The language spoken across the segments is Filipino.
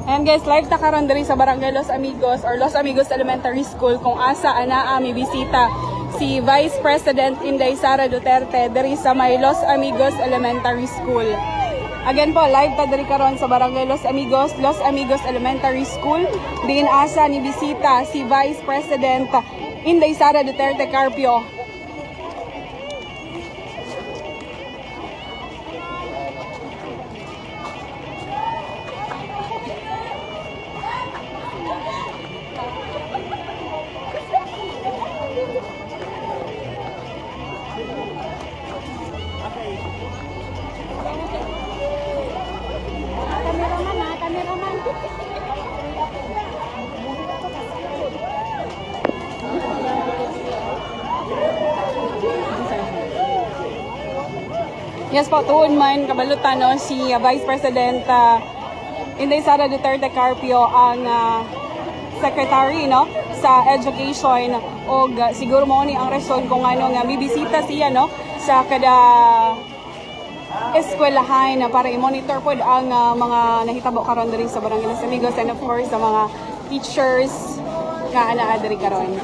Ayan guys, live ta karon diri sa Barangay Los Amigos or Los Amigos Elementary School kung asa anaa mi bisita si Vice President Inday Sara Duterte diri sa may Los Amigos Elementary School. Again po, live ta diri karon sa Barangay Los Amigos Elementary School. Diin asa ni bisita si Vice President Inday Sara Duterte Carpio. Yes po, tuon man kabalutan no, si Vice President Inday Sara Duterte Carpio ang Secretary no sa Education o siguro mo ni ang rason kung ano nga bibisita siya no sa kada eskwelahan para i-monitor po ang mga nahitabo karon diri sa Barangay Los Amigos and of course sa mga teachers nga anaa diri karon.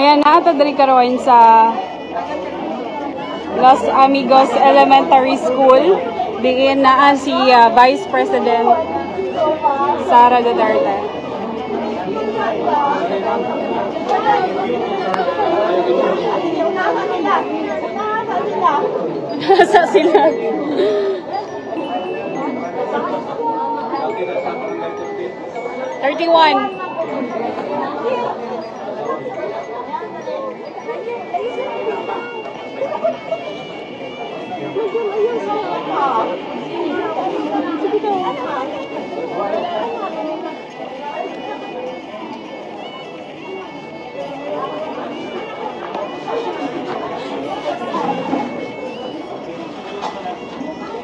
Ayan, naata diri karon sa Los Amigos Elementary School. Diin naa si Vice President Sara Duterte. Nasa sila. $31.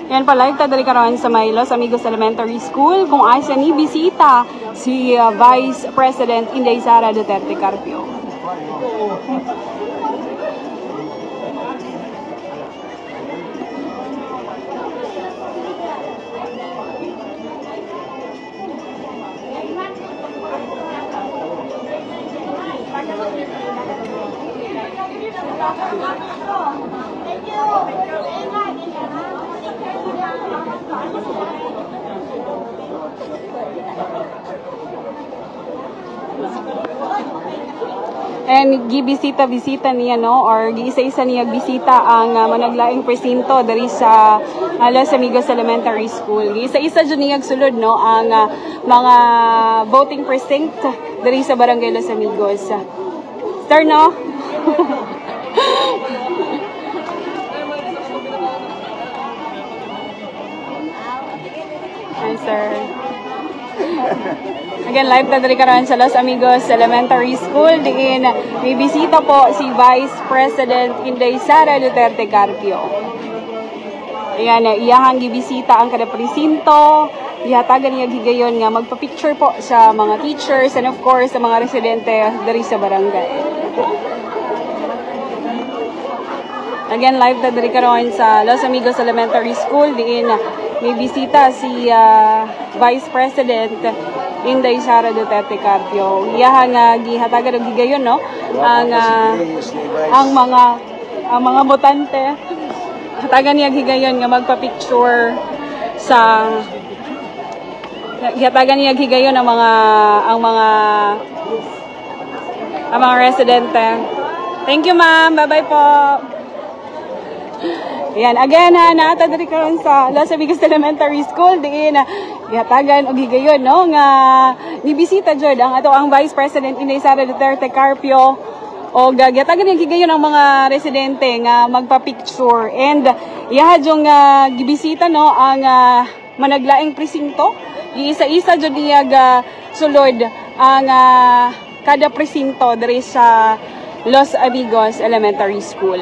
Yan pa, live ta diri karon sa may Los Amigos Elementary School kung asa ni bisita si Vice President Inday Sara Duterte Carpio. And gibisita-bisita niya no or giisa-isa niya bisita ang managlaing presinto diri sa Los Amigos Elementary School. Giisa-isa jud niya sulod no ang mga voting precinct diri sa Barangay Los Amigos. Sir no? Answer. Again, live ta diri karon sa Los Amigos Elementary School. Diin may bisita po si Vice President Inday Sara Duterte Carpio. Ayan, iyahang gibisita ang kada presinto. Ihatagan niya higayon nga magpa-picture po sa mga teachers and of course sa mga residente diri sa barangay. Again, live ta diri karon sa Los Amigos Elementary School. Diin may bisita si Vice President Inday Sara Duterte Carpio. Iyahang gihatagan og higayon no ang mga botante. Hatagan niya higayon nga magpa-picture sa hatagan niya higayon ang mga residente. Thank you ma'am. Bye-bye po. Ayan, again, naata diri karon sa Los Amigos Elementary School, diin, gihatagan og higayon, no, nga nibisita jud ang ato ang Vice President Inday Sara Duterte Carpio, o gihatagan yung higayon ang mga residente nga magpa-picture, and iha jud nga gibisita, no, ang managlaing presinto, isa-isa jud niya sulod ang kada presinto diri sa Los Amigos Elementary School.